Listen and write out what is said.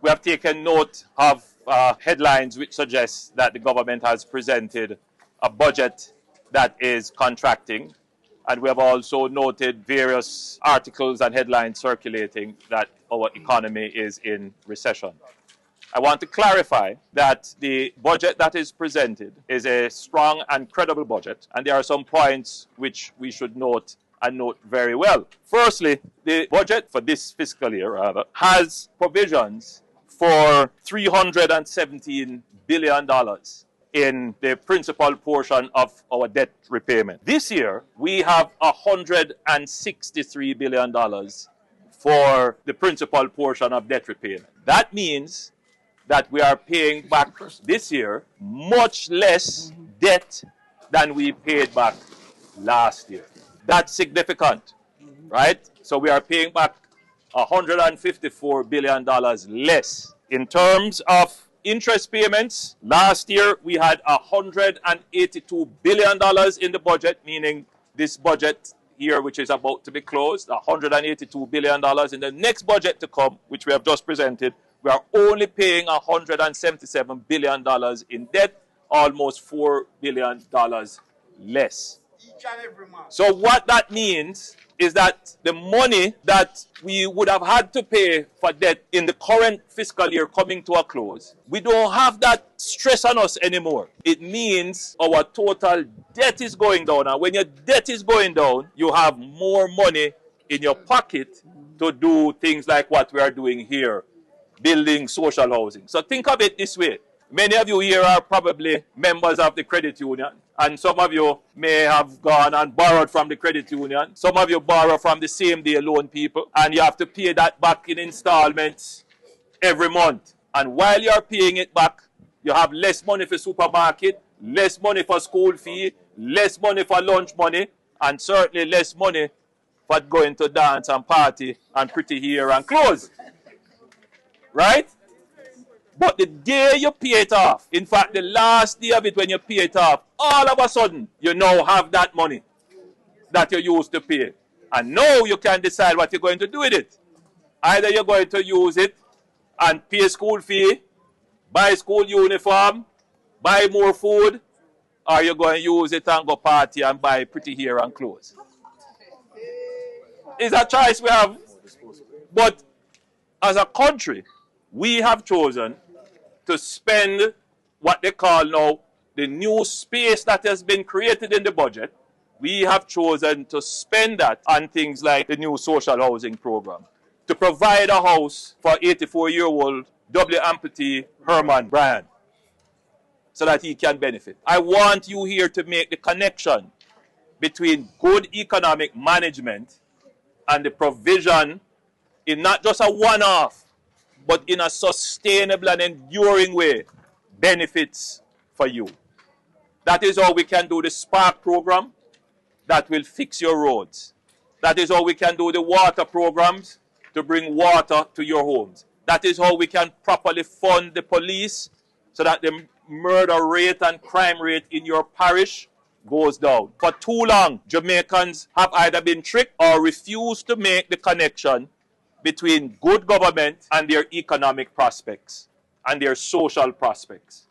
We have taken note of headlines which suggest that the government has presented a budget that is contracting. And we have also noted various articles and headlines circulating that our economy is in recession. I want to clarify that the budget that is presented is a strong and credible budget, and there are some points which we should note and note very well. Firstly, the budget for this fiscal year, has provisions for $317 billion in the principal portion of our debt repayment. This year, we have $163 billion for the principal portion of debt repayment. That means that we are paying back this year much less debt than we paid back last year. That's significant, right? So we are paying back $154 billion less. In terms of interest payments, last year we had $182 billion in the budget, meaning this budget here, which is about to be closed, $182 billion. In the next budget to come, which we have just presented, we are only paying $177 billion in debt, almost $4 billion less. So what that means is that the money that we would have had to pay for debt in the current fiscal year coming to a close, we don't have that stress on us anymore. It means our total debt is going down. And when your debt is going down, you have more money in your pocket to do things like what we are doing here, building social housing. So think of it this way. Many of you here are probably members of the credit union, and some of you may have gone and borrowed from the credit union. Some of you borrow from the same-day loan people, and you have to pay that back in installments every month. And while you're paying it back, you have less money for supermarket, less money for school fee, less money for lunch money, and certainly less money for going to dance and party and pretty hair and clothes. Right? But the day you pay it off, in fact, the last day of it when you pay it off, all of a sudden, you now have that money that you used to pay. And now you can decide what you're going to do with it. Either you're going to use it and pay school fee, buy school uniform, buy more food, or you're going to use it and go party and buy pretty hair and clothes. It's a choice we have. But as a country, we have chosen to spend what they call now the new space that has been created in the budget. We have chosen to spend that on things like the new social housing program, to provide a house for 84-year-old double amputee Herman Bryan so that he can benefit. I want you here to make the connection between good economic management and the provision in not just a one-off, but in a sustainable and enduring way, benefits for you. That is how we can do the Spark program that will fix your roads. That is how we can do the water programs to bring water to your homes. That is how we can properly fund the police so that the murder rate and crime rate in your parish goes down. For too long, Jamaicans have either been tricked or refused to make the connection between good government and their economic prospects and their social prospects.